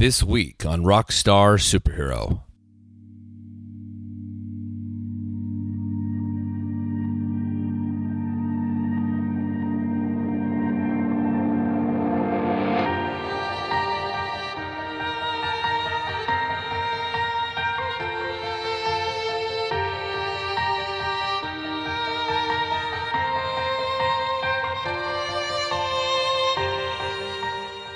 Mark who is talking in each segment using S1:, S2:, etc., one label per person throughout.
S1: This week on Rockstar Superhero.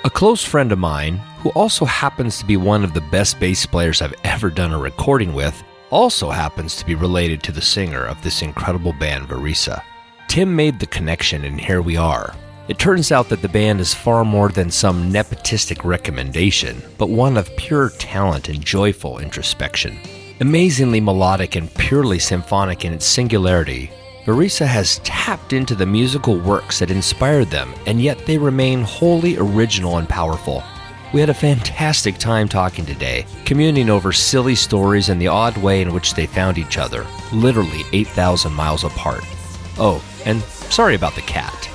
S1: A close friend of mine, who also happens to be one of the best bass players I've ever done a recording with, also happens to be related to the singer of this incredible band, Værisa. Tim made the connection, and here we are. It turns out that the band is far more than some nepotistic recommendation, but one of pure talent and joyful introspection. Amazingly melodic and purely symphonic in its singularity, Værisa has tapped into the musical works that inspired them, and yet they remain wholly original and powerful. We had a fantastic time talking today, communing over silly stories and the odd way in which they found each other, literally 8,000 miles apart. Oh, and sorry about the cat.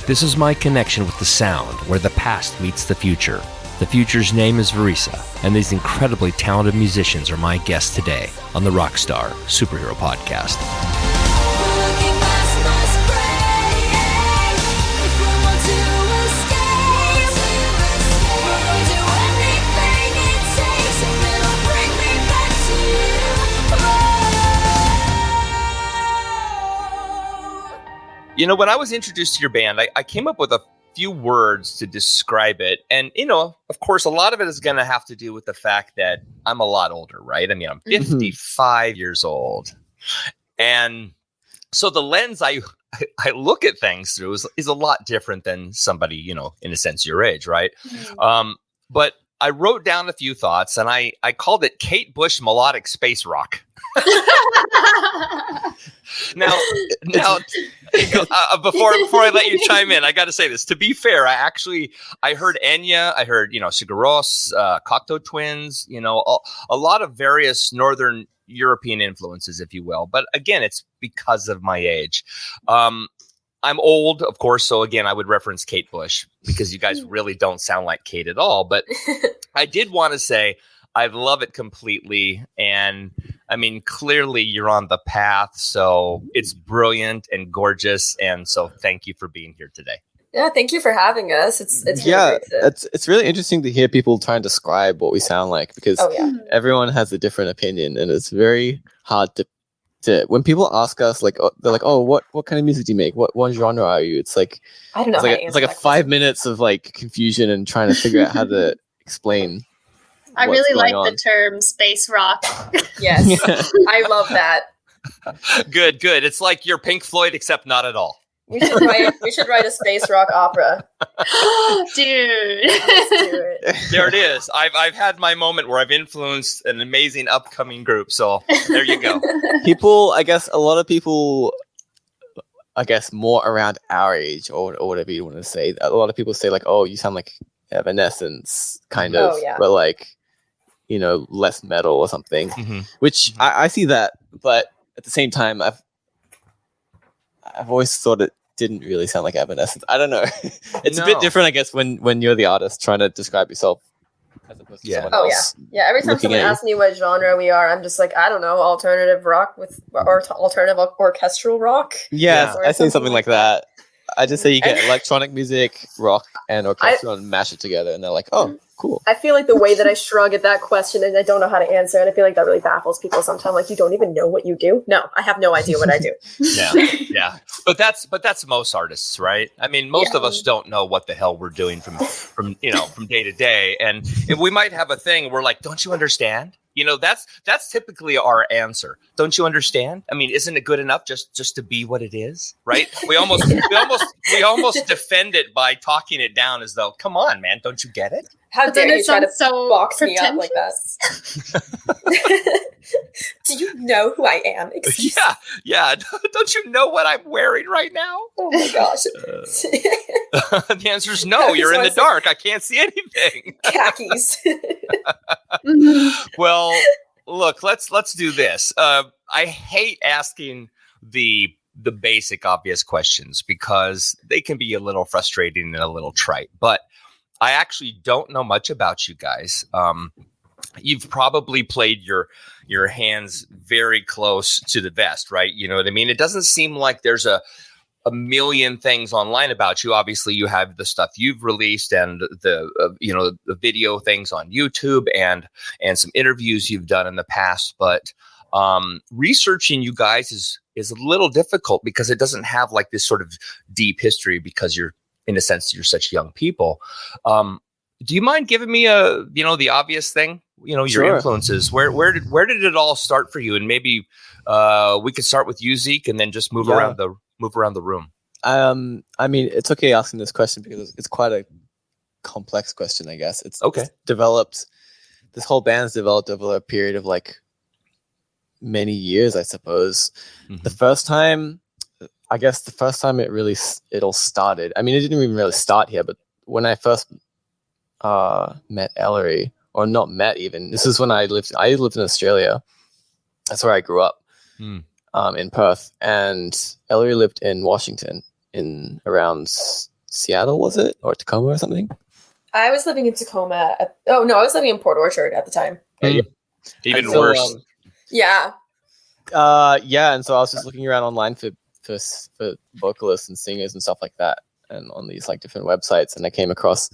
S1: This is my connection with the sound, where the past meets the future. The future's name is Værisa, and these incredibly talented musicians are my guests today on the Rockstar Superhero Podcast.
S2: You know, when I was introduced to your band, I came up with a few words to describe it. And, you know, of course, a lot of it is going to have to do with the fact that I'm a lot older, right? I mean, I'm 55 years old. And so the lens I look at things through is a lot different than somebody, you know, in a sense, your age, right? But I wrote down a few thoughts, and I called it Kate Bush Melodic Space Rock. Now, before I let you chime in, I got to say this. To be fair, I heard Enya, I heard, you know, Sigur Rós, Cocteau Twins, you know, a lot of various Northern European influences, if you will. But again, it's because of my age. I'm old, of course, so again, I would reference Kate Bush because you guys really don't sound like Kate at all. But I did want to say I love it completely. And I mean, clearly you're on the path. So it's brilliant and gorgeous. And so thank you for being here today.
S3: Yeah, thank you for having us. It's
S4: really it's really interesting to hear people try and describe what we sound like because everyone has a different opinion, and it's very hard to when people ask us, like, they're like, "Oh, what kind of music do you make? What genre are you?" It's like
S3: I don't know.
S4: It's like a 5 minutes of like confusion and trying to figure out how to explain.
S5: I really like the term space rock.
S3: Yes, I love that.
S2: Good. It's like your Pink Floyd, except not at all.
S3: We should write a space rock opera.
S5: Dude.
S3: Let's do it.
S2: There it is. I've had my moment where I've influenced an amazing upcoming group. So there you go.
S4: A lot of people, more around our age or whatever you want to say. A lot of people say like, "Oh, you sound like Evanescence," kind of, but like, you know, less metal or something. Which I see that, but at the same time, I've always thought it didn't really sound like Evanescence. I don't know. It's a bit different, I guess, when you're the artist trying to describe yourself as opposed to someone else.
S3: Yeah. Every time someone asks me what genre we are, I'm just like, I don't know, alternative rock or alternative orchestral rock.
S4: Yeah, I say something like that. I just say you get electronic music, rock, and orchestral and mash it together, and they're like, "Oh, cool."
S3: I feel like the way that I shrug at that question and I don't know how to answer, and I feel like that really baffles people sometimes. Like, you don't even know what you do? No, I have no idea what I do.
S2: Yeah. But that's most artists, right? I mean, most of us don't know what the hell we're doing from day to day, and if we might have a thing, we're like, "Don't you understand?" You know, that's typically our answer. Don't you understand? I mean, isn't it good enough just to be what it is, right? We almost defend it by talking it down as though, come on, man, don't you get it?
S3: How dare you try to box me up like that? Do you know who I am?
S2: Yeah. Don't you know what I'm wearing right now?
S3: Oh my gosh.
S2: The answer is no. You're in the dark. I can't see anything.
S3: Khakis.
S2: Well, look, let's do this. I hate asking the basic obvious questions because they can be a little frustrating and a little trite. But I actually don't know much about you guys. You've probably played your hands very close to the vest, right? You know what I mean? It doesn't seem like there's a million things online about you. Obviously, you have the stuff you've released and the the video things on YouTube and some interviews you've done in the past. But researching you guys is a little difficult because it doesn't have like this sort of deep history because you're, in a sense, you're such young people. Do you mind giving me the obvious thing? Your
S4: Sure.
S2: influences. Where did it all start for you? And maybe we could start with you, Zeke, and then just move around the room.
S4: I mean, it's okay asking this question because it's quite a complex question, I guess. It's
S2: okay.
S4: This whole band's developed over a period of like many years, I suppose.
S2: Mm-hmm.
S4: The first time it all started. I mean, it didn't even really start here, but when I first met Ellery, or not met even, this is when I lived in Australia. That's where I grew up. In Perth, and Ellery lived in Washington, in around Seattle, was it, or Tacoma or something?
S3: I was living in Tacoma. I was living in Port Orchard at the time.
S2: Even worse.
S3: Yeah.
S4: And so I was just looking around online for vocalists and singers and stuff like that, and on these like different websites, and I came across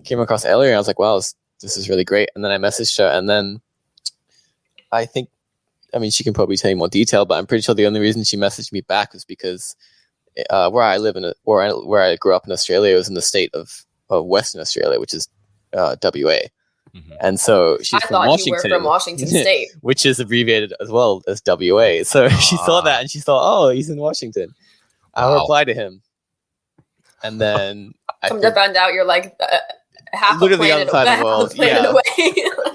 S4: Ellery, and I was like, wow, this is really great. And then I messaged her, and then I mean, she can probably tell you more detail, but I'm pretty sure the only reason she messaged me back was because where I grew up in Australia was in the state of Western Australia, which is WA. Mm-hmm. And so she's from Washington.
S3: You were from Washington State,
S4: which is abbreviated as well as WA. So she saw that and she thought, oh, he's in Washington. I'll reply to him. And then
S3: to find out you're like half
S4: look
S3: a
S4: at the other side of the world.
S3: Yeah. Away.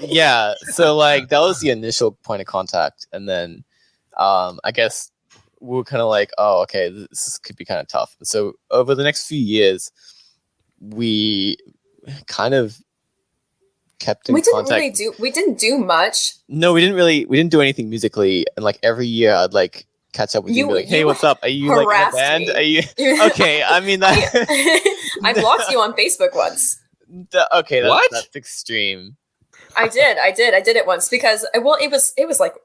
S4: Yeah. So like that was the initial point of contact. And then I guess we were kind of like, oh, okay, this could be kind of tough. So over the next few years, we kind of kept in contact.
S3: We didn't do much.
S4: No, we didn't do anything musically. And like every year I'd like catch up with you and be like, hey, what's up? Are you like in a band?
S3: Me.
S4: Are you okay? I mean that
S3: I blocked you on Facebook once.
S4: Okay, that's extreme.
S3: I did it once because it was like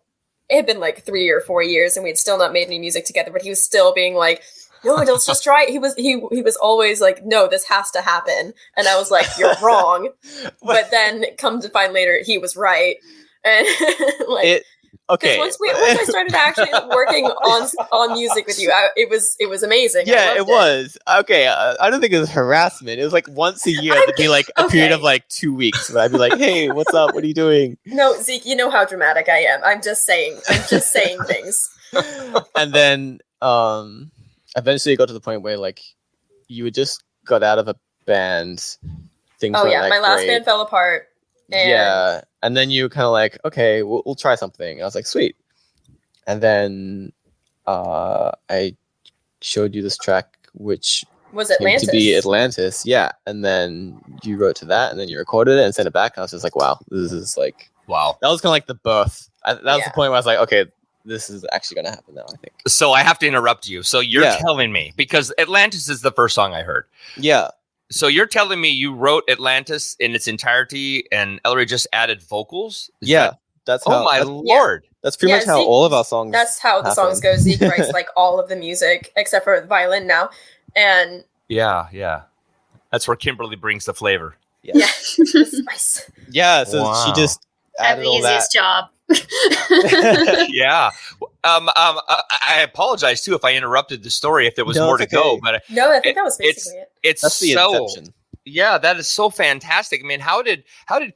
S3: it had been like 3 or 4 years and we had still not made any music together, but he was still being like, no, let's just try it. He was always like, no, this has to happen. And I was like, you're wrong. But then come to find later, he was right. And
S4: okay.
S3: Once I started actually working on music with you, it was amazing.
S4: Yeah, it was. Okay, I don't think it was harassment. It was like once a year. It'd be like a period of like 2 weeks. But I'd be like, hey, what's up? What are you doing?
S3: No, Zeke, you know how dramatic I am. I'm just saying things.
S4: And then eventually it got to the point where like you had just got out of a band. Things
S3: my last band fell apart.
S4: Yeah, and then you kind of like, okay, we'll try something. I was like, sweet. And then I showed you this track, which
S3: was Atlantis.
S4: To be Atlantis, yeah. And then you wrote to that, and then you recorded it and sent it back. And I was just like, wow, this is like,
S2: wow.
S4: That was kind of like the birth. That was the point where I was like, okay, this is actually going to happen now, I think.
S2: So I have to interrupt you. So you're telling me, because Atlantis is the first song I heard.
S4: Yeah.
S2: So you're telling me you wrote Atlantis in its entirety and Ellery just added vocals?
S4: That's how.
S2: Oh my Lord.
S4: That's pretty much how all of our songs.
S3: That's how the songs go. Zeke writes like all of the music except for violin now. And
S2: yeah. That's where Kimberly brings the flavor.
S3: Yeah. Spice.
S4: Yeah, so she just added all that.
S5: The easiest job.
S2: Yeah. I apologize too if I interrupted the story, if there was more to go, but
S3: no, I think that was basically it.
S2: That's the inception. Yeah, that is so fantastic. I mean, how did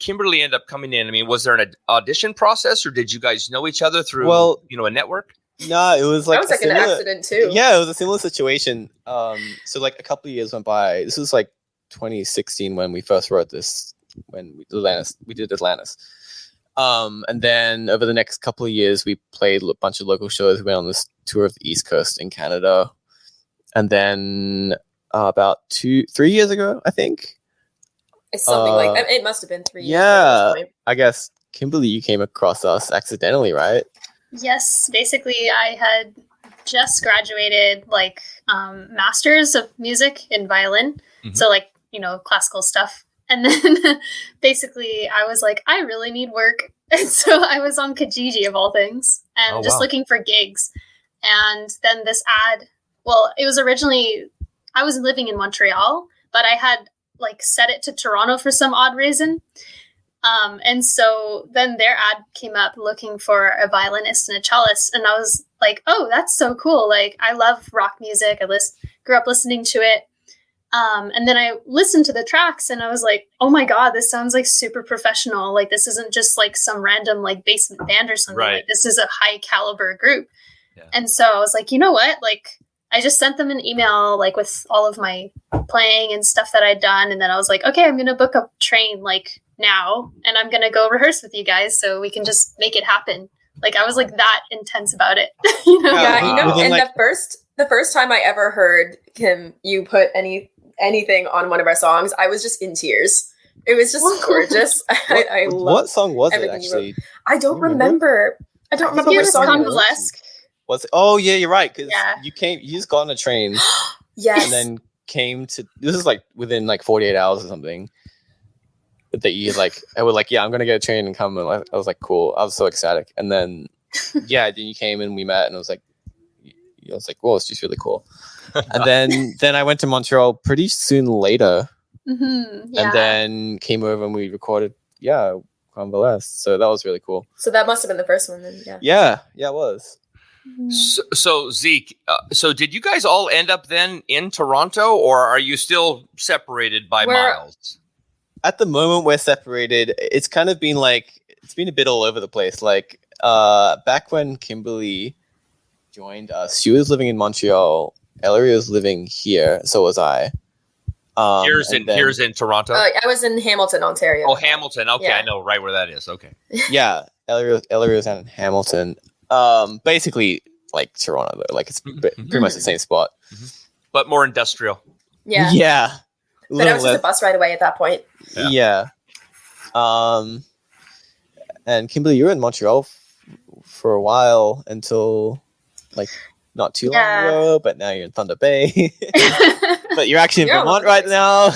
S2: Kimberly end up coming in? I mean, was there an audition process, or did you guys know each other through a network?
S4: No, it was like
S3: an accident too.
S4: Yeah, it was a similar situation. So like a couple of years went by. This was like 2016 when we first wrote this. When we did Atlantis. And then over the next couple of years, we played a bunch of local shows. We went on this tour of the East Coast in Canada. And then about 3 years ago, I think.
S3: It's something like that. It must have been 3 years ago.
S4: Yeah. I guess, Kimberly, you came across us accidentally, right?
S5: Yes. Basically, I had just graduated Masters of Music in violin. Mm-hmm. So classical stuff. And then basically I was like, I really need work. And so I was on Kijiji of all things and looking for gigs. And then this ad, well, it was originally, I was living in Montreal, but I had like set it to Toronto for some odd reason. And so then their ad came up looking for a violinist and a cellist. And I was like, oh, that's so cool. Like, I love rock music. I grew up listening to it. And then I listened to the tracks and I was like, oh my God, this sounds like super professional. Like, this isn't just like some random like basement band or something.
S2: Right.
S5: Like, this is a high caliber group.
S2: Yeah.
S5: And so I was like, you know what? Like, I just sent them an email, like with all of my playing and stuff that I'd done. And then I was like, okay, I'm going to book a train like now, and I'm going to go rehearse with you guys so we can just make it happen. Like, I was like that intense about it. You know?
S3: Yeah, you know, and like, the first time I ever heard you put anything on one of our songs, I was just in tears. It was just gorgeous. I love
S4: what song was it actually?
S3: I don't remember. I don't remember what song it was.
S4: Oh yeah, you're right. Because you just got on a train.
S3: Yes.
S4: And then came to, this is like within like 48 hours or something. That you like, I was like, yeah, I'm gonna get a train and come. And I was like, cool. I was so ecstatic. And then, then you came and we met, and I was like, whoa, it's just really cool. And then I went to Montreal pretty soon later, and then came over and we recorded, Convalesce. So that was really cool.
S3: So that must have been the first one then,
S4: yeah, it was.
S2: So Zeke, so did you guys all end up then in Toronto, or are you still separated by miles?
S4: At the moment, we're separated. It's kind of been like, it's been a bit all over the place. Like, back when Kimberly joined us, she was living in Montreal. Ellery was living here, so was I.
S2: Here's in Toronto.
S3: I was in Hamilton, Ontario.
S2: Oh, Hamilton. Okay, I know right where that is. Okay.
S4: Yeah, Ellery was in Hamilton. Basically like Toronto, though. Like, it's pretty much the same spot,
S2: but more industrial.
S3: Yeah.
S4: Yeah.
S3: But I was just a bus ride away at that point.
S4: Yeah. And Kimberly, you were in Montreal for a while until like not too long ago, but now you're in Thunder Bay. But you're actually in Vermont right now.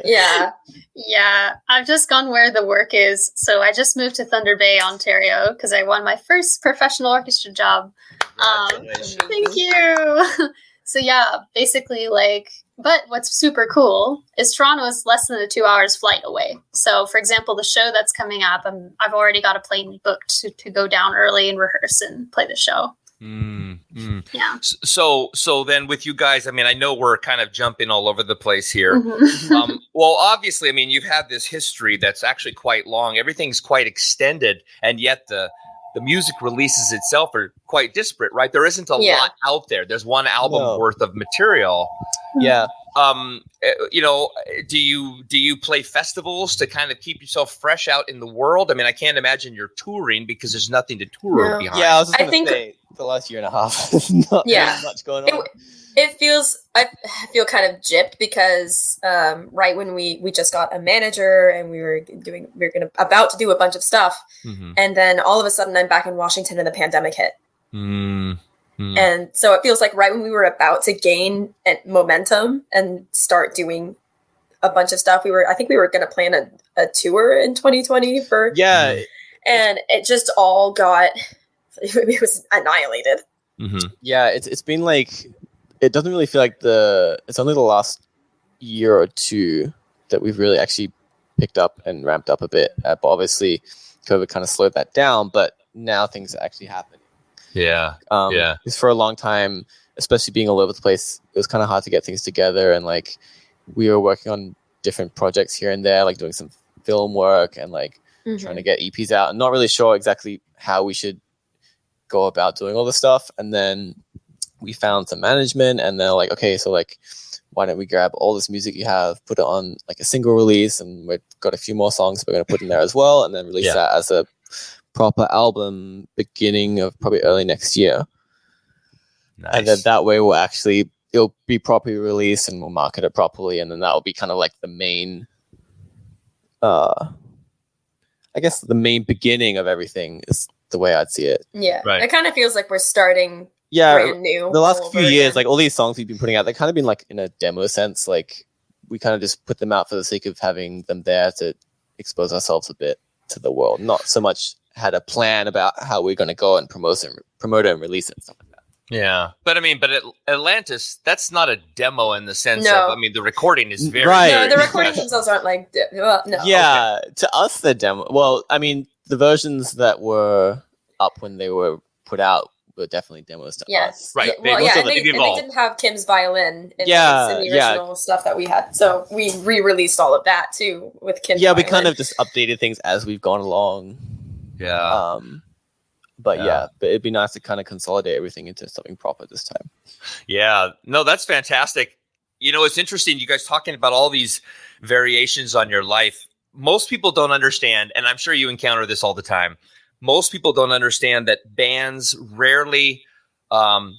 S5: Yeah. I've just gone where the work is. So I just moved to Thunder Bay, Ontario, because I won my first professional orchestra job. Thank you. So basically like, but what's super cool is Toronto is less than a 2 hours flight away. So for example, the show that's coming up, I've already got a plane booked to go down early and rehearse and play the show. Yeah.
S2: So then with you guys, I mean, I know we're kind of jumping all over the place here. Well, obviously, I mean, you've had this history that's actually quite long. Everything's quite extended, and yet the music releases itself are quite disparate, right? There isn't a lot out there. There's one album worth of material.
S4: Yeah.
S2: You know, do you play festivals to kind of keep yourself fresh out in the world? I mean, I can't imagine you're touring because there's nothing to tour behind.
S4: Yeah, I was just going to say the last year and a half, there's not really much going on.
S3: I feel kind of gypped because right when we just got a manager and we were about to do a bunch of stuff, and then all of a sudden I'm back in Washington and the pandemic hit. And so it feels like right when we were about to gain momentum and start doing a bunch of stuff, I think we were going to plan a tour in 2020 and it just all it was annihilated.
S4: Yeah, it's been like, it doesn't really feel like it's only the last year or two that we've really actually picked up and ramped up a bit. But obviously COVID kind of slowed that down, but now things are actually happening. Because for a long time, especially being all over the place, it was kind of hard to get things together. And like, we were working on different projects here and there, like doing some film work and like trying to get EPs out, and not really sure exactly how we should go about doing all this stuff. And then we found some management, and they're like, okay, so like, why don't we grab all this music you have, put it on like a single release, and we've got a few more songs we're going to put in there as well, and then release that as a proper album beginning of probably early next year.
S2: Nice.
S4: And then that way it'll be properly released and we'll market it properly, and then that will be kind of like the main I guess the main beginning of everything is the way I'd see it.
S3: Yeah. Right. It kind of feels like we're starting brand new.
S4: The last few years, like all these songs we've been putting out, they've kind of been like in a demo sense, like we kind of just put them out for the sake of having them there to expose ourselves a bit to the world. Not so much had a plan about how we're going to go and promote it and release it and stuff like that.
S2: Yeah, but Atlantis, that's not a demo in the sense of, I mean, the recording is very...
S4: Right.
S3: No, the recordings themselves aren't like... no.
S4: Yeah, okay. To us, the demo... Well, I mean, the versions that were up when they were put out were definitely demos to us.
S2: Right.
S3: Yeah, and they didn't have Kim's violin in the original stuff that we had. So we re-released all of that, too, with Kim's violin.
S4: We kind of just updated things as we've gone along.
S2: Yeah.
S4: But it'd be nice to kind of consolidate everything into something proper this time.
S2: Yeah, no, that's fantastic. You know, it's interesting, you guys talking about all these variations on your life. Most people don't understand, and I'm sure you encounter this all the time. Most people don't understand that bands rarely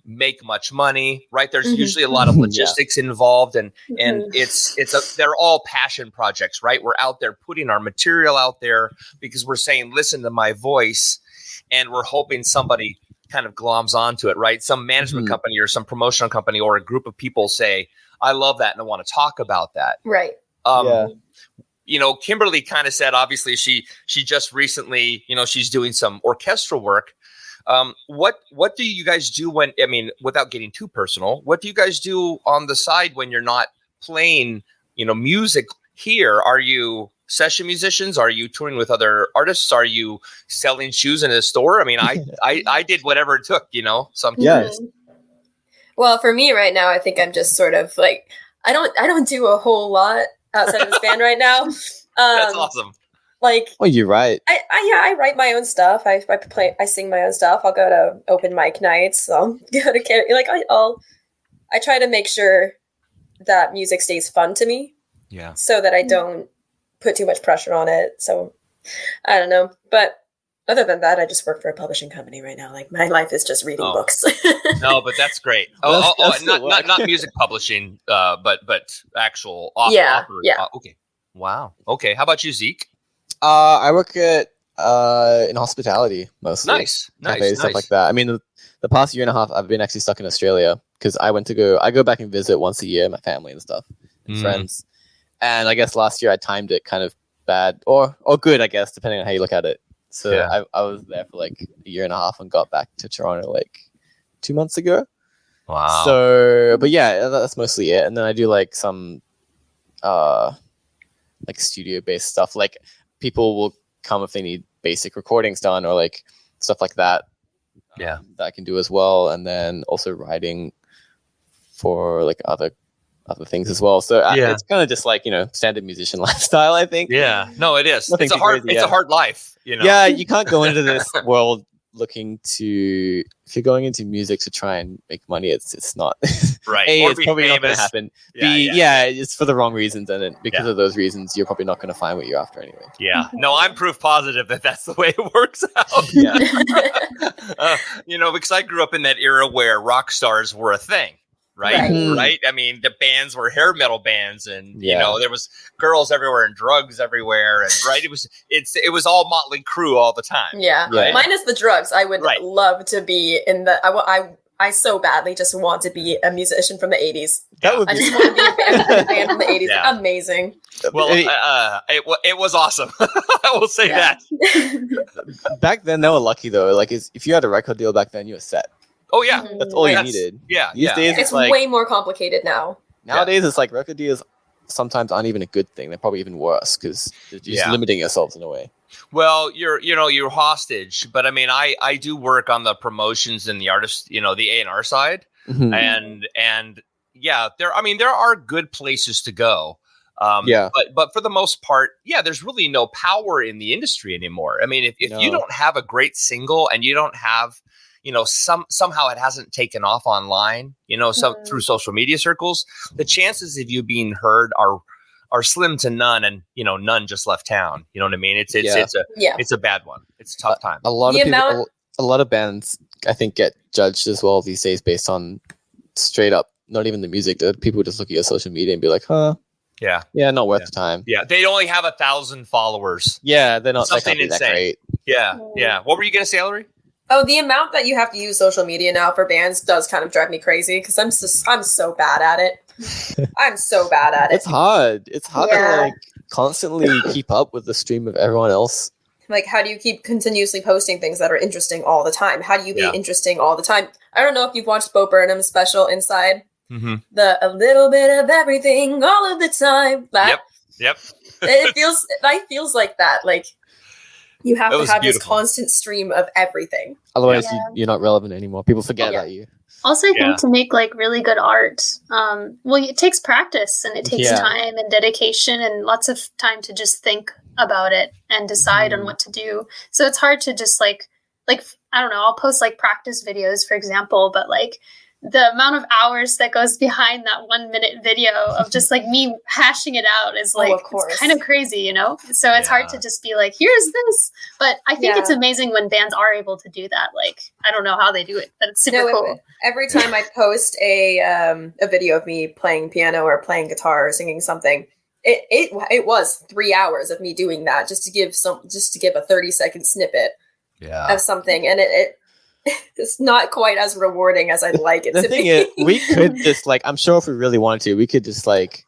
S2: make much money, right? There's usually a lot of logistics involved, and they're all passion projects, right? We're out there putting our material out there because we're saying, listen to my voice. And we're hoping somebody kind of gloms onto it, right? Some management company or some promotional company or a group of people say, I love that and I want to talk about that.
S3: Right.
S2: You know, Kimberly kind of said, obviously, she just recently, you know, she's doing some orchestral work. What do you guys do when, I mean, without getting too personal, what do you guys do on the side when you're not playing, you know, music here? Are you session musicians? Are you touring with other artists? Are you selling shoes in a store? I mean, I did whatever it took, you know, so I'm curious.
S3: Well, for me right now, I think I'm just sort of like, I don't do a whole lot outside of this band right now.
S2: That's awesome.
S3: Like,
S4: oh, you're right.
S3: I write my own stuff. I sing my own stuff. I'll go to open mic nights. I'll go to I try to make sure that music stays fun to me.
S2: Yeah.
S3: So that I don't put too much pressure on it. So I don't know. But other than that, I just work for a publishing company right now. Like my life is just reading books.
S2: No, but that's great. Not music publishing, but actual author.
S3: Yeah.
S2: Okay. Wow. Okay. How about you, Zeke?
S4: I work at in hospitality mostly.
S2: Nice.
S4: Stuff like that. I mean, the past year and a half, I've been actually stuck in Australia because I go back and visit once a year, my family and stuff, and friends. And I guess last year I timed it kind of bad or good, I guess, depending on how you look at it. So I was there for like a year and a half and got back to Toronto like 2 months ago.
S2: Wow.
S4: So, but yeah, that's mostly it. And then I do like some like studio based stuff. Like people will come if they need basic recordings done or like stuff like that.
S2: Yeah.
S4: That I can do as well. And then also writing for like other things as well. So it's kind of just like, you know, standard musician lifestyle, I think.
S2: Yeah. No, it is.
S4: Nothing
S2: it's a hard life, you know.
S4: Yeah, you can't go into this world looking to, if you're going into music to try and make money, it's not
S2: right.
S4: A,
S2: or
S4: it's probably
S2: famous.
S4: Not going to happen. B, it's for the wrong reasons, and because of those reasons, you're probably not going to find what you're after anyway.
S2: Yeah. No, I'm proof positive that that's the way it works out.
S4: Yeah.
S2: You know, because I grew up in that era where rock stars were a thing. Right. I mean, the bands were hair metal bands, and you know there was girls everywhere and drugs everywhere, and it was all Motley Crue all the time.
S3: Yeah,
S2: right?
S3: Minus the drugs. I would love to be in the. I so badly just want to be a musician from the 80s.
S4: That would
S3: I just want to be a band from the 80s.
S2: Yeah.
S3: Amazing.
S2: Well, it was awesome. I will say that.
S4: Back then, they were lucky though. Like, if you had a record deal back then, you were set.
S2: Oh yeah,
S4: that's all you needed.
S2: Yeah,
S4: These days
S3: it's
S4: like,
S3: way more complicated now.
S4: Nowadays, it's like record deals sometimes aren't even a good thing. They're probably even worse because you're just limiting yourselves in a way.
S2: Well, you're hostage. But I mean, I do work on the promotions and the artist, you know, the A&R side, and there are good places to go. But for the most part, there's really no power in the industry anymore. I mean, if you don't have a great single and you don't have, you know, somehow it hasn't taken off online, you know, through social media circles, the chances of you being heard are slim to none, and you know, none just left town. You know what I mean? It's a bad one. It's a tough time.
S4: A lot of bands, I think, get judged as well these days based on straight up, not even the music. People just look at your social media and be like, huh. Yeah, not worth the time.
S2: Yeah, they only have 1,000 followers.
S4: Yeah, they're not
S2: something insane.
S4: That great.
S2: Yeah. What were you gonna say, Ellery?
S3: Oh, the amount that you have to use social media now for bands does kind of drive me crazy because I'm so bad at it. I'm so bad at it.
S4: It's hard. It's hard to like constantly keep up with the stream of everyone else.
S3: Like, how do you keep continuously posting things that are interesting all the time? How do you be interesting all the time? I don't know if you've watched Bo Burnham's special Inside.
S2: Mm-hmm.
S3: A little bit of everything all of the time. That,
S2: Yep.
S3: It feels like that. Like, you have to have
S2: beautiful.
S3: this constant stream of everything.
S4: Otherwise, you're not relevant anymore. People forget about you.
S5: Also, I think to make like really good art, it takes practice and it takes time and dedication and lots of time to just think about it and decide on what to do. So it's hard to just like I don't know, I'll post like practice videos, for example, but like the amount of hours that goes behind that 1 minute video of just like me hashing it out is like it's kind of crazy, you know? So it's hard to just be like, here's this. But I think it's amazing when bands are able to do that. Like, I don't know how they do it, but it's super cool.
S3: Every time I post a video of me playing piano or playing guitar or singing something, it was 3 hours of me doing that just to give a 30-second snippet of something, and it's not quite as rewarding as I'd like it to be. The thing is,
S4: we could just like, I'm sure if we really wanted to, we could just like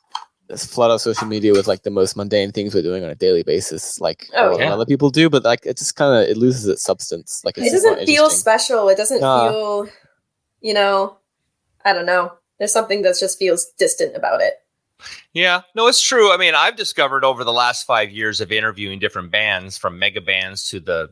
S4: flood our social media with like the most mundane things we're doing on a daily basis, like other people do. But like, it just kind of, it loses its substance. Like,
S3: it doesn't feel special. It doesn't feel, you know, I don't know. There's something that just feels distant about it.
S2: Yeah, no, it's true. I mean, I've discovered over the last 5 years of interviewing different bands, from mega bands to the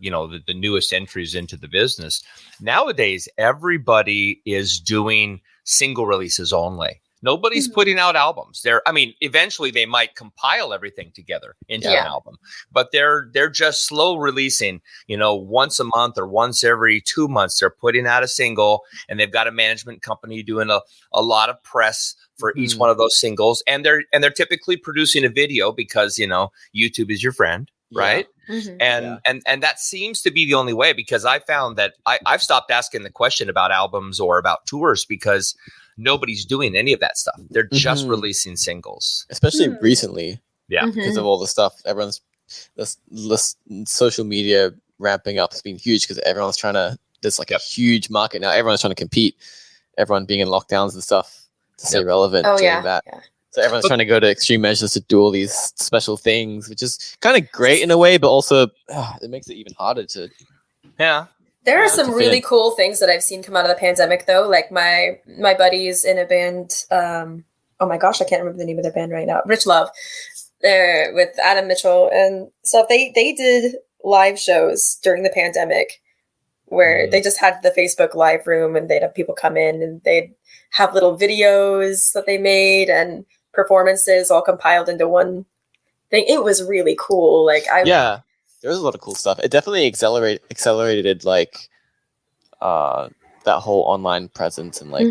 S2: newest entries into the business. Nowadays, everybody is doing single releases only. Nobody's putting out albums. Eventually they might compile everything together into an album, but they're just slow releasing, once a month or once every 2 months, they're putting out a single, and they've got a management company doing a lot of press for each one of those singles. And they're typically producing a video because, YouTube is your friend. Right. Mm-hmm. And that seems to be the only way, because I found that I've stopped asking the question about albums or about tours because nobody's doing any of that stuff. They're just releasing singles,
S4: especially recently.
S2: Yeah.
S4: Because of all the stuff, everyone's this social media ramping up has been huge because everyone's trying to, there's like a huge market now. Everyone's trying to compete, everyone being in lockdowns and stuff to stay relevant during that. Yeah. So everyone's trying to go to extreme measures to do all these special things, which is kind of great in a way, but also it makes it even harder to.
S2: Yeah.
S3: There are some really cool things that I've seen come out of the pandemic, though. Like my buddies in a band. Oh my gosh, I can't remember the name of their band right now. Rich Love. They're with Adam Mitchell and stuff. They did live shows during the pandemic where they just had the Facebook live room, and they'd have people come in and they'd have little videos that they made and performances all compiled into one thing. It was really cool.
S4: There was a lot of cool stuff. It definitely accelerated like that whole online presence and like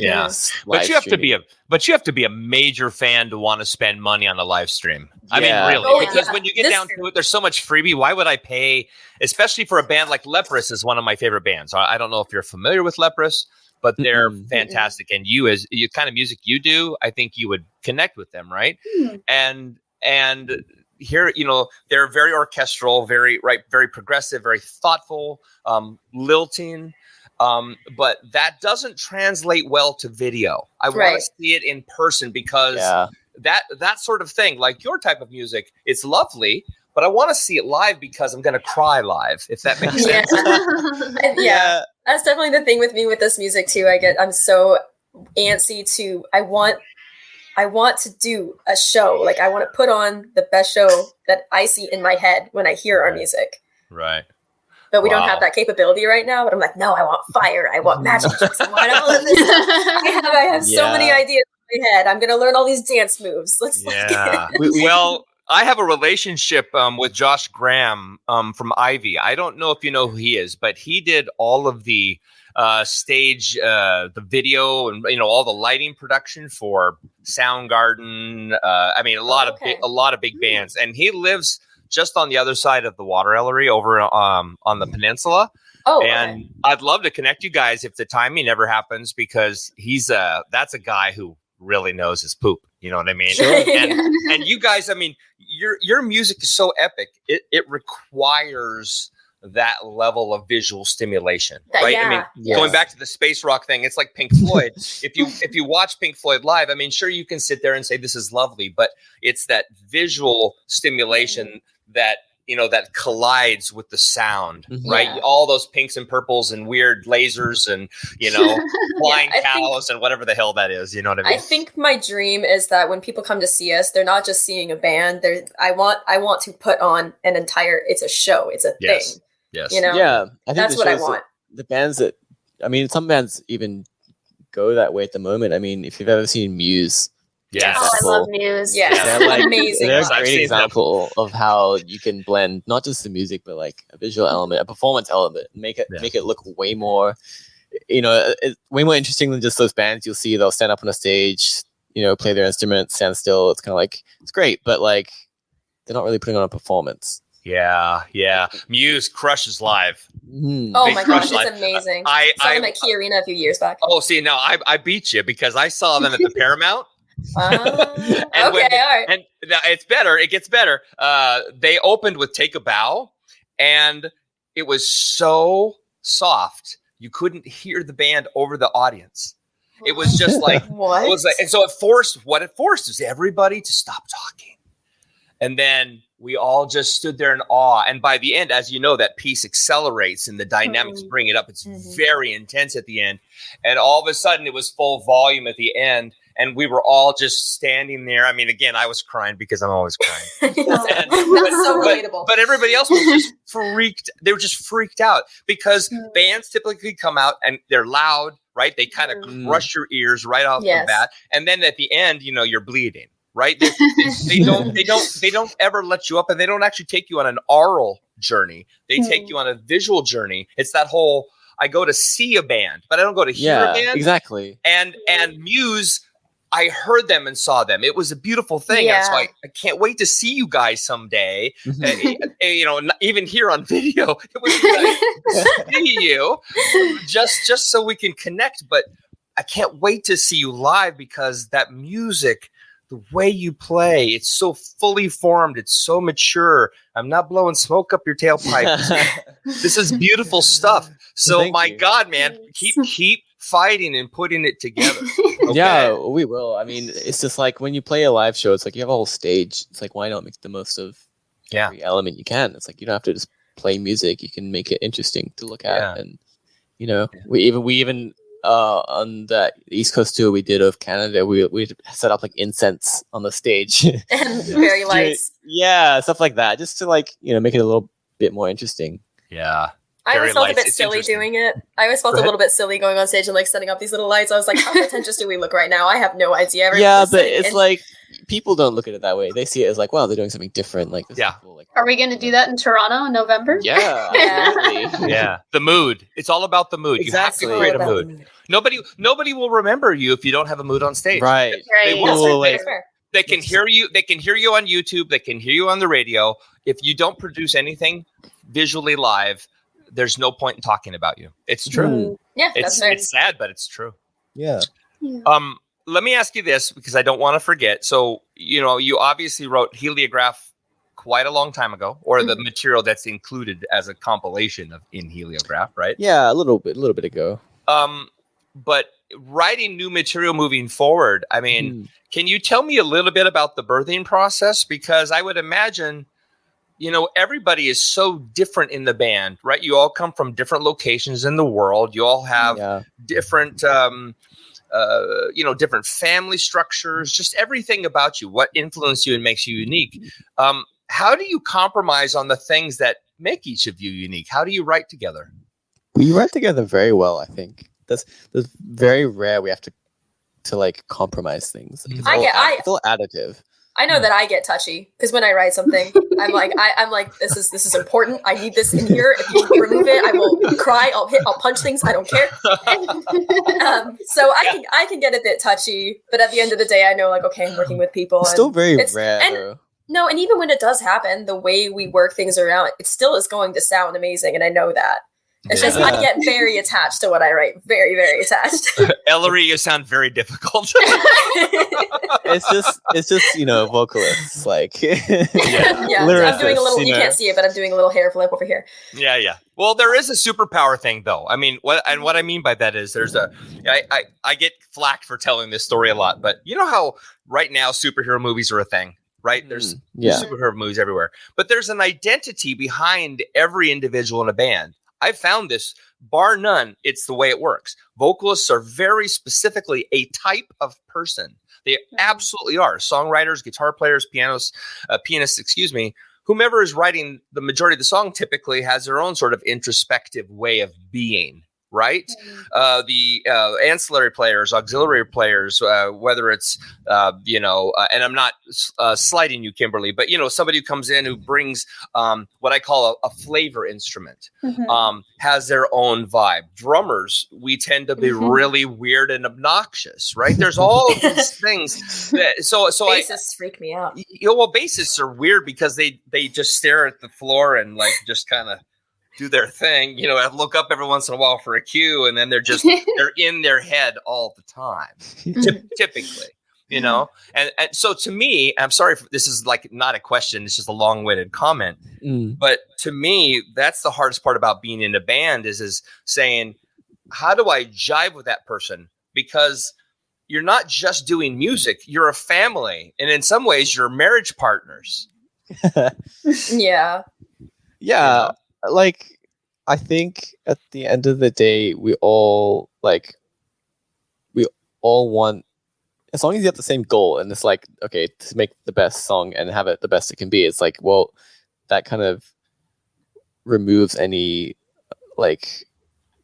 S2: but you have to be a major fan to want to spend money on a live stream. I mean, really, because when you get down to it, there's so much freebie. Why would I pay, especially for a band like Leprous is one of my favorite bands. I don't know if you're familiar with Leprous, but they're fantastic. And you kind of music you do, I think you would connect with them, right? And here, they're very orchestral, very progressive, very thoughtful, lilting. But that doesn't translate well to video. I want to see it in person because that sort of thing, like your type of music, it's lovely, but I want to see it live because I'm going to cry live, if that makes sense.
S3: Yeah. That's definitely the thing with me with this music too. I'm so antsy I want to do a show. Like, I want to put on the best show that I see in my head when I hear our music.
S2: Right.
S3: But we don't have that capability right now. But I'm like, no, I want fire. I want magic tricks. I want all of this. I have so many ideas in my head. I'm going to learn all these dance moves.
S2: Well, I have a relationship with Josh Graham from Ivy. I don't know if you know who he is, but he did all of the stage, the video, and all the lighting production for Soundgarden. A lot of big bands, and he lives just on the other side of the water Ellery over on the peninsula. And I'd love to connect you guys if the timing ever happens, because that's a guy who really knows his poop. You know what I mean? Sure. And you guys, I mean, your music is so epic. It requires that level of visual stimulation, right?
S3: Yeah.
S2: I mean, going back to the space rock thing, it's like Pink Floyd. If you watch Pink Floyd live, I mean, sure, you can sit there and say this is lovely, but it's that visual stimulation that, you know, that collides with the sound, right? All those pinks and purples and weird lasers and, you know, flying cows and whatever the hell that is. You know what I mean?
S3: I think my dream is that when people come to see us, they're not just seeing a band. I want to put on an entire, it's a show. It's a thing.
S2: Yes.
S3: You know?
S4: Yeah. I think
S3: that's what I want.
S4: The bands that, I mean, some bands even go that way at the moment. I mean, if you've ever seen Muse.
S2: Yes.
S5: Oh, I love Muse.
S3: Yeah.
S4: They're like,
S3: amazing.
S4: They're a great example of how you can blend not just the music, but like a visual element, a performance element, make it look way more, you know, way more interesting than just those bands you'll see. They'll stand up on a stage, you know, play their instrument, stand still. It's kind of like, it's great, but like they're not really putting on a performance.
S2: Yeah. Muse crushes live.
S3: Oh my gosh, it's amazing. I saw them at Key Arena a few years back.
S2: Oh, see, now I beat you because I saw them at the Paramount.
S3: Okay, all right.
S2: And it's better. It gets better. They opened with "Take a Bow," and it was so soft you couldn't hear the band over the audience. It was just like
S3: what?
S2: It was like, and so it forced is everybody to stop talking, and then we all just stood there in awe. And by the end, as you know, that piece accelerates and the dynamics bring it up. It's very intense at the end, and all of a sudden it was full volume at the end. And we were all just standing there. I mean, again, I was crying because I'm always crying.
S3: That's so relatable.
S2: But everybody else was just freaked. They were just freaked out because bands typically come out and they're loud, right? They kind of crush your ears right off the bat. And then at the end, you know, you're bleeding, right? They don't ever let you up, and they don't actually take you on an aural journey. They take you on a visual journey. It's that whole, I go to see a band, but I don't go to hear a band.
S4: Exactly.
S2: And Muse, I heard them and saw them. It was a beautiful thing.
S3: Yeah.
S2: And so I can't wait to see you guys someday. You know, even here on video, it would be nice to see you just so we can connect. But I can't wait to see you live because that music, the way you play, it's so fully formed. It's so mature. I'm not blowing smoke up your tailpipe. This is beautiful stuff. So my God, man, keep fighting and putting it together. Okay?
S4: Yeah, we will. I mean, it's just like when you play a live show, it's like you have a whole stage. It's like, why not make the most of every element you can? It's like you don't have to just play music. You can make it interesting to look at. And you know, we even on that East Coast tour we did of Canada, we set up like incense on the stage
S3: and fairy lights.
S4: Yeah, stuff like that, just to like, you know, make it a little bit more interesting.
S2: Yeah.
S3: I always felt a bit silly doing it. I always felt a little bit silly going on stage and like setting up these little lights. I was like, how pretentious do we look right now? I have no idea.
S4: But it's like people don't look at it that way. They see it as like, wow, they're doing something different. Like, this is cool. Like,
S5: are we going to do that in Toronto in November?
S4: Yeah.
S2: Yeah. The mood. It's all about the mood.
S4: Exactly.
S2: You have to create a mood. Nobody will remember you if you don't have a mood on stage.
S4: Right.
S2: They will. They can hear you. They can hear you on YouTube. They can hear you on the radio. If you don't produce anything visually live, there's no point in talking about you. It's true.
S3: Yeah,
S2: it's sad, but it's true.
S4: Yeah.
S2: Let me ask you this because I don't want to forget. So, you know, you obviously wrote Heliograph quite a long time ago, or the material that's included as a compilation in Heliograph, right?
S4: Yeah, a little bit ago.
S2: But writing new material moving forward, I mean, can you tell me a little bit about the birthing process? Because I would imagine, you know, everybody is so different in the band, right? You all come from different locations in the world. You all have different, you know, different family structures, just everything about you, what influenced you and makes you unique. How do you compromise on the things that make each of you unique? How do you write together?
S4: We write together very well, I think. That's very rare. We have to like compromise things. It's all additive.
S3: I know that I get touchy because when I write something, I'm like, this is important. I need this in here. If you remove it, I will cry. I'll punch things. I don't care. So I can get a bit touchy, but at the end of the day, I know like, okay, I'm working with people.
S4: It's still very rare.
S3: No, and even when it does happen, the way we work things around, it still is going to sound amazing, and I know that. It's just I get very attached to what I write. Very, very attached.
S2: Ellery, you sound very difficult.
S4: it's just vocalists like
S3: yeah. I'm doing a little. You can't see it, but I'm doing a little hair flip over here.
S2: Yeah. Well, there is a superpower thing, though. I mean, what I mean by that is I get flack for telling this story a lot, but you know how right now superhero movies are a thing. Right? There's superhero movies everywhere. But there's an identity behind every individual in a band. I've found this, bar none, it's the way it works. Vocalists are very specifically a type of person. They absolutely are. Songwriters, guitar players, pianists, whomever is writing the majority of the song typically has their own sort of introspective way of being. Right? The ancillary players, auxiliary players, whether it's, and I'm not slighting you, Kimberly, but, somebody who comes in who brings what I call a flavor instrument, has their own vibe. Drummers, we tend to be really weird and obnoxious, right? There's all of these things.
S3: Bassists freak me out.
S2: Bassists are weird because they just stare at the floor and like just kind of do their thing, I look up every once in a while for a cue, and then they're in their head all the time, typically, and so to me, I'm sorry, this is like not a question, it's just a long-winded comment, but to me, that's the hardest part about being in a band is saying, how do I jive with that person? Because you're not just doing music, you're a family, and in some ways, you're marriage partners.
S3: Yeah.
S4: Like, I think at the end of the day, we all want, as long as you have the same goal and it's like, okay, to make the best song and have it the best it can be, it's like, well, that kind of removes any like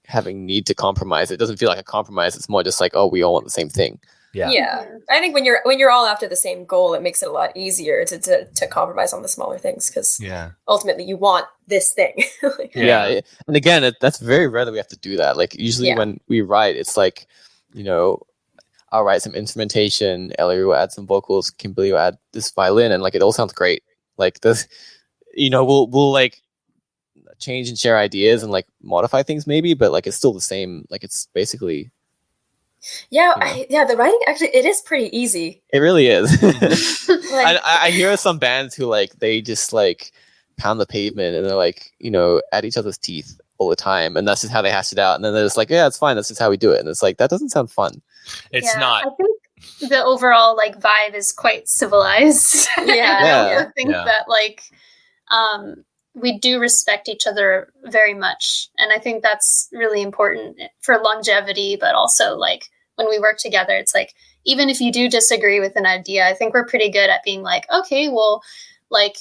S4: having need to compromise. It doesn't feel like a compromise. It's more just like, oh, we all want the same thing.
S3: Yeah. I think when you're all after the same goal, it makes it a lot easier to compromise on the smaller things because ultimately you want this thing.
S4: And again, that's very rare that we have to do that. Like usually when we write, it's like, I'll write some instrumentation, Ellery will add some vocals, Kimberly will add this violin, and like it all sounds great. Like this, we'll like change and share ideas and like modify things maybe, but like it's still the same. Like it's basically.
S3: The writing actually it is pretty easy.
S4: It really is. I hear some bands who like they just like pound the pavement and they're like at each other's teeth all the time, and that's just how they hash it out. And then they're just like, yeah, it's fine. That's just how we do it. And it's like that doesn't sound fun.
S2: It's not.
S5: I think the overall like vibe is quite civilized. I think that like we do respect each other very much. And I think that's really important for longevity, but also like when we work together, it's like, even if you do disagree with an idea, I think we're pretty good at being like, okay, well, like,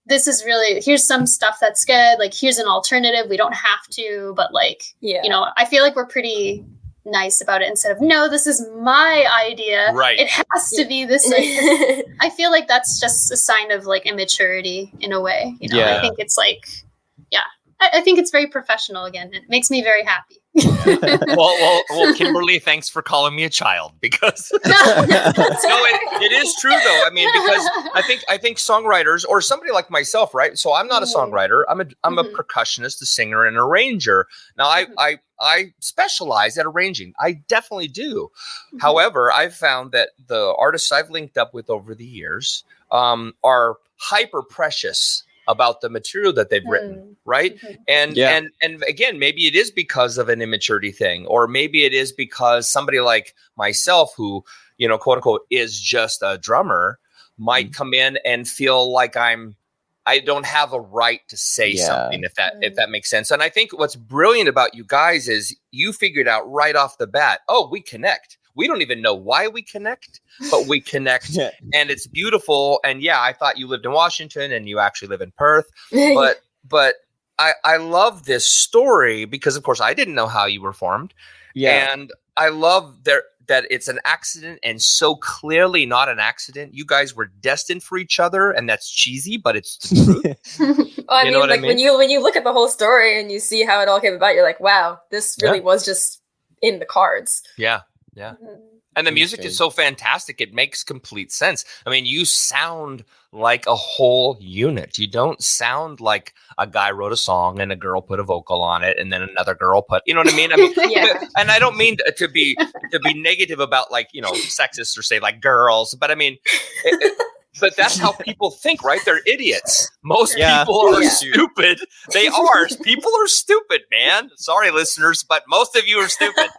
S5: this is really, here's some stuff that's good. Like, here's an alternative. We don't have to, but like, I feel like we're pretty nice about it instead of, no, this is my idea.
S2: Right.
S5: It has to be this way. I feel like that's just a sign of like immaturity in a way. I think it's like, I think it's very professional again. It makes me very happy.
S2: well, Kimberly, thanks for calling me a child because it is true though. I mean, because I think songwriters or somebody like myself, right? So I'm not a songwriter. I'm a percussionist, a singer, and an arranger. Now I specialize at arranging. I definitely do. However, I've found that the artists I've linked up with over the years are hyper precious about the material that they've written, right? And again, maybe it is because of an immaturity thing, or maybe it is because somebody like myself who, quote unquote, is just a drummer might come in and feel like I don't have a right to say something, if that makes sense. And I think what's brilliant about you guys is you figured out right off the bat, oh, we connect. We don't even know why we connect, but we connect and it's beautiful. And I thought you lived in Washington and you actually live in Perth, but I love this story because of course I didn't know how you were formed. And I love that it's an accident and so clearly not an accident. You guys were destined for each other, and that's cheesy, but it's the truth.
S3: I mean? When you look at the whole story and you see how it all came about, you're like, wow, this really was just in the cards.
S2: Yeah. And the music is so fantastic. It makes complete sense. I mean, you sound like a whole unit. You don't sound like a guy wrote a song and a girl put a vocal on it and then another girl put, you know what I mean? I mean, and I don't mean to be negative about like, you know, sexist or say like girls, but I mean, but that's how people think, right? They're idiots. Most people are stupid. They are. People are stupid, man. Sorry, listeners, but most of you are stupid.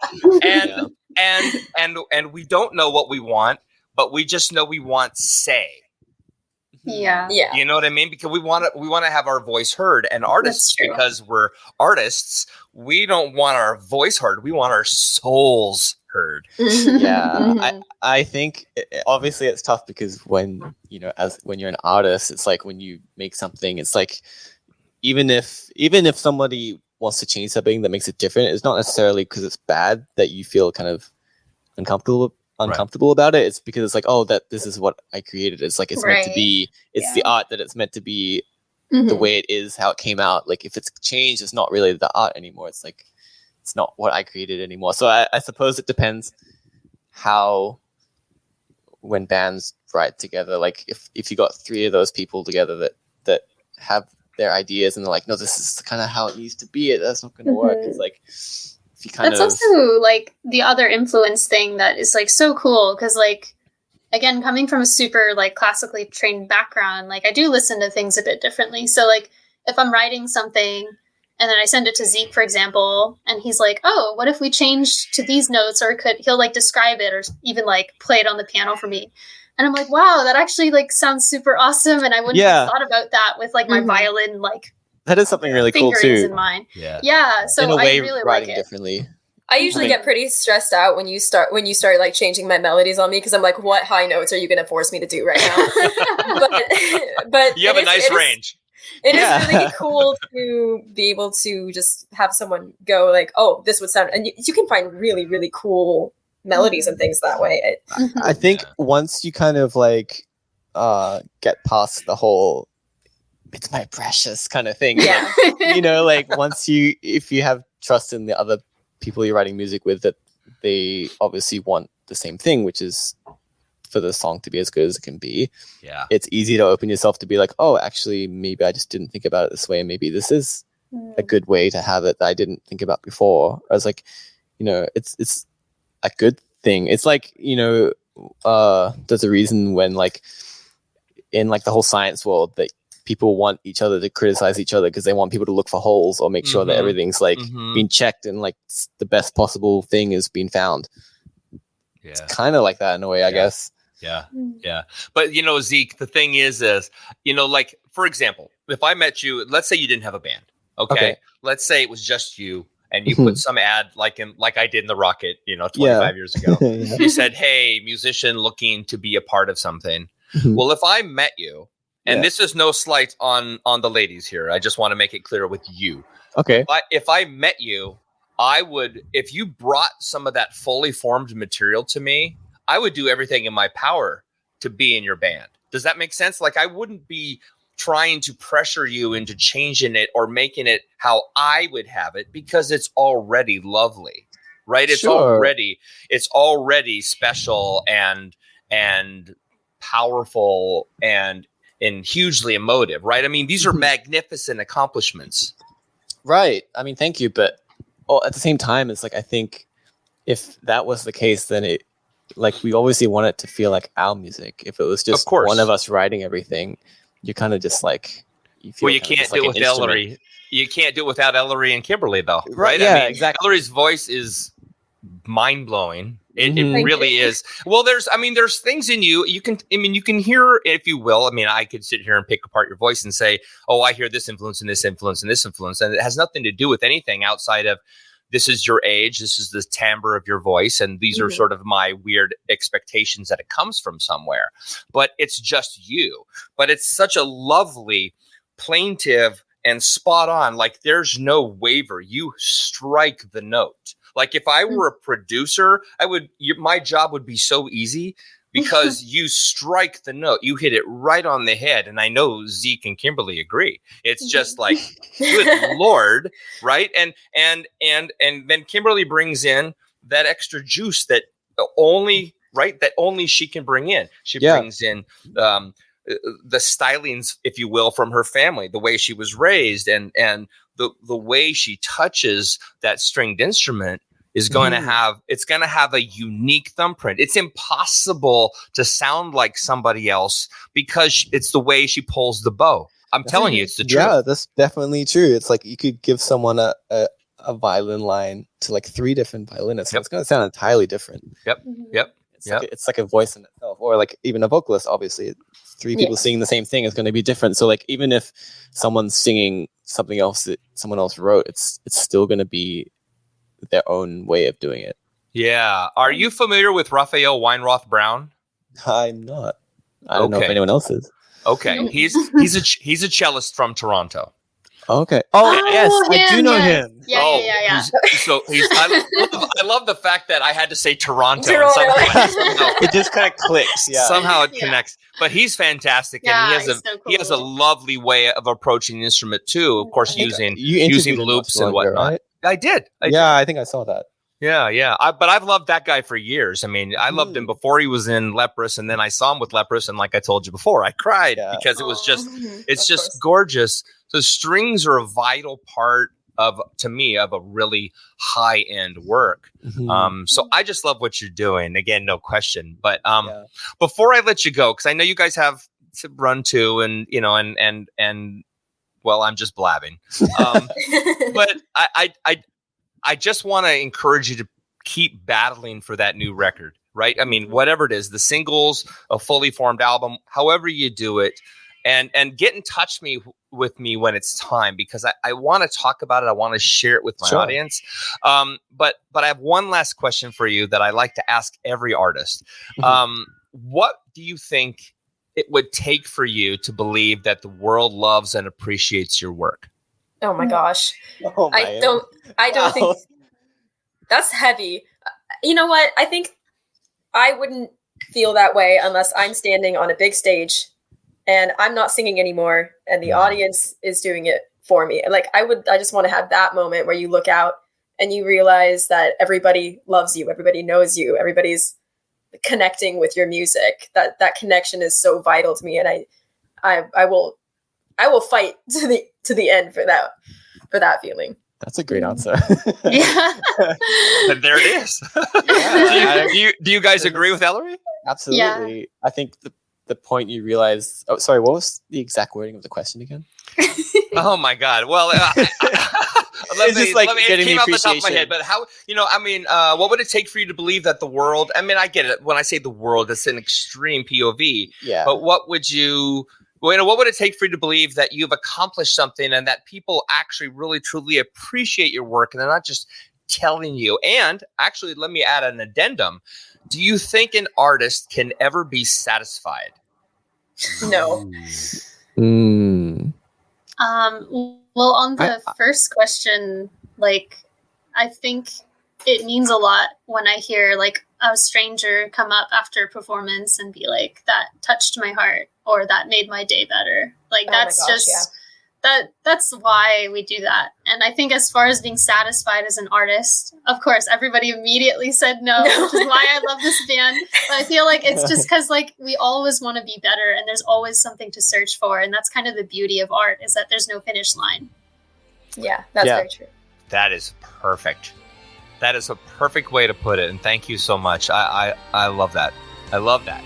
S2: And we don't know what we want, but we just know we want say.
S5: Yeah.
S2: You know what I mean? Because we want to have our voice heard, and artists, because we're artists, we don't want our voice heard. We want our souls heard.
S4: Yeah. I think obviously it's tough because when you're an artist, it's like when you make something, it's like even if somebody wants to change something that makes it different, it's not necessarily because it's bad that you feel kind of uncomfortable about it. It's because it's like, oh, that this is what I created. It's like it's meant to be. It's the art that it's meant to be. The way it is, how it came out. Like if it's changed, it's not really the art anymore. It's like it's not what I created anymore. So I suppose it depends how when bands write together. Like if you got three of those people together that have their ideas and they're like, no, this is kind of how it needs to be. That's not going to work. It's like.
S5: That's also like the other influence thing that is like so cool because like again coming from a super like classically trained background, like I do listen to things a bit differently. So like if I'm writing something and then I send it to Zeke, for example, and he's like, oh, what if we change to these notes, or he'll like describe it or even like play it on the piano for me. And I'm like, wow, that actually like sounds super awesome. And I wouldn't have thought about that with like my violin like
S4: that is something really cool too.
S5: In mind. Yeah. So
S4: in a way,
S5: I really
S4: writing
S5: like it.
S4: differently.
S3: I usually get pretty stressed out when you start like changing my melodies on me because I'm like, what high notes are you going to force me to do right now? but
S2: you have a nice range.
S3: It is really cool to be able to just have someone go like, oh, this would sound, and you can find really, really cool melodies and things that way.
S4: I think once you kind of like get past the whole it's my precious kind of thing.
S3: Yeah.
S4: Like, like if you have trust in the other people you're writing music with, that they obviously want the same thing, which is for the song to be as good as it can be.
S2: Yeah.
S4: It's easy to open yourself to be like, oh, actually, maybe I just didn't think about it this way. And maybe this is a good way to have it that I didn't think about before. I was like, it's a good thing. It's like, there's a reason when like in like the whole science world that people want each other to criticize each other because they want people to look for holes or make sure that everything's like being checked and like the best possible thing is being found.
S2: Yeah.
S4: It's kind of like that in a way, I guess.
S2: Yeah. Yeah. But Zeke, the thing is, like, for example, if I met you, let's say you didn't have a band. Okay. Let's say it was just you and you put some ad like I did in the Rocket, 25 years ago. You said, hey, musician looking to be a part of something. Well, if I met you, and this is no slight on the ladies here, I just want to make it clear with you.
S4: Okay.
S2: If I met you, I would, if you brought some of that fully formed material to me, I would do everything in my power to be in your band. Does that make sense? Like I wouldn't be trying to pressure you into changing it or making it how I would have it because it's already lovely, right? It's already special and powerful and hugely emotive, right? I mean, these are magnificent accomplishments.
S4: Right. I mean, thank you. But at the same time, it's like, I think if that was the case, then it, like, we obviously want it to feel like our music. If it was just one of us writing everything, you kind of just like, you feel
S2: you can't do it with Ellery. You can't do it without Ellery and Kimberly, though, right?
S4: Yeah,
S2: I mean,
S4: exactly.
S2: Ellery's voice is mind-blowing. It really is. Well, there's things in you. You can hear, if you will. I mean, I could sit here and pick apart your voice and say, oh, I hear this influence and this influence and this influence. And it has nothing to do with anything outside of this is your age. This is the timbre of your voice. And these are sort of my weird expectations that it comes from somewhere. But it's just you. But it's such a lovely, plaintive, and spot on. Like there's no waver. You strike the note. Like if I were a producer, my job would be so easy because you strike the note, you hit it right on the head. And I know Zeke and Kimberly agree. It's just like, good Lord, right? And then Kimberly brings in that extra juice that only she can bring in. She brings in the stylings, if you will, from her family, the way she was raised, and the way she touches that stringed instrument is going to have a unique thumbprint. It's impossible to sound like somebody else because it's the way she pulls the bow. I'm telling you, it's the truth.
S4: Yeah, that's definitely true. It's like you could give someone a violin line to like 3 different violinists. So it's going to sound entirely different.
S2: Yep.
S4: It's like a voice in itself, or like even a vocalist. Obviously, 3 people singing the same thing is going to be different. So like even if someone's singing something else that someone else wrote, it's still going to be their own way of doing it.
S2: Yeah. Are you familiar with Raphael Weinroth Brown?
S4: I'm not. I don't know if anyone else is.
S2: Okay. He's a cellist from Toronto.
S4: Okay. Oh yes, I do know him.
S5: Yeah.
S2: I love the fact that I had to say Toronto.
S4: It just kind of clicks. Yeah.
S2: Somehow it connects. But he's fantastic, and he has a lovely way of approaching the instrument too. Of course, using loops and whatnot. Right? I did.
S4: I think I saw that.
S2: Yeah. But I've loved that guy for years. I mean, I loved him before he was in Leprous, and then I saw him with Leprous, and like I told you before, I cried because it was just gorgeous. So strings are a vital part to me of a really high end work. So I just love what you're doing. Again, no question. But before I let you go, because I know you guys have to run to, and you know, and well, I'm just blabbing. But I just want to encourage you to keep battling for that new record, right? I mean, whatever it is, the singles, a fully formed album, however you do it, and get in touch with me when it's time, because I want to talk about it. I want to share it with my audience. But I have one last question for you that I like to ask every artist. What do you think it would take for you to believe that the world loves and appreciates your work?
S3: Oh my gosh. I don't think that's heavy. You know what? I think I wouldn't feel that way unless I'm standing on a big stage and I'm not singing anymore and the audience is doing it for me. Like I just want to have that moment where you look out and you realize that everybody loves you, everybody knows you, everybody's connecting with your music. That connection is so vital to me, and I will fight to the end for that feeling.
S4: That's a great answer.
S5: Yeah.
S2: And there it is. Do you guys agree with Ellery?
S4: Absolutely. Yeah. I think the point you realize. Oh, sorry. What was the exact wording of the question again?
S2: Oh my God. Well, it came off the top of my head. But how? What would it take for you to believe that the world? I mean, I get it. When I say the world, it's an extreme POV.
S4: Yeah.
S2: But what would it take for you to believe that you've accomplished something and that people actually really truly appreciate your work and they're not just telling you? And actually, let me add an addendum. Do you think an artist can ever be satisfied?
S3: No.
S5: Well, on the first question, like, I think it means a lot when I hear like a stranger come up after a performance and be like, that touched my heart, or that made my day better. Like, that's why we do that. And I think as far as being satisfied as an artist, of course, everybody immediately said no, which is why I love this band. But I feel like it's just because like we always want to be better and there's always something to search for. And that's kind of the beauty of art, is that there's no finish line.
S3: Yeah, that's very true.
S2: That is perfect. That is a perfect way to put it. And thank you so much. I love that. I love that.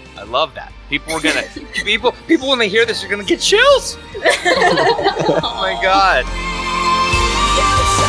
S2: People when they hear this are gonna get chills. Oh my God. Yes.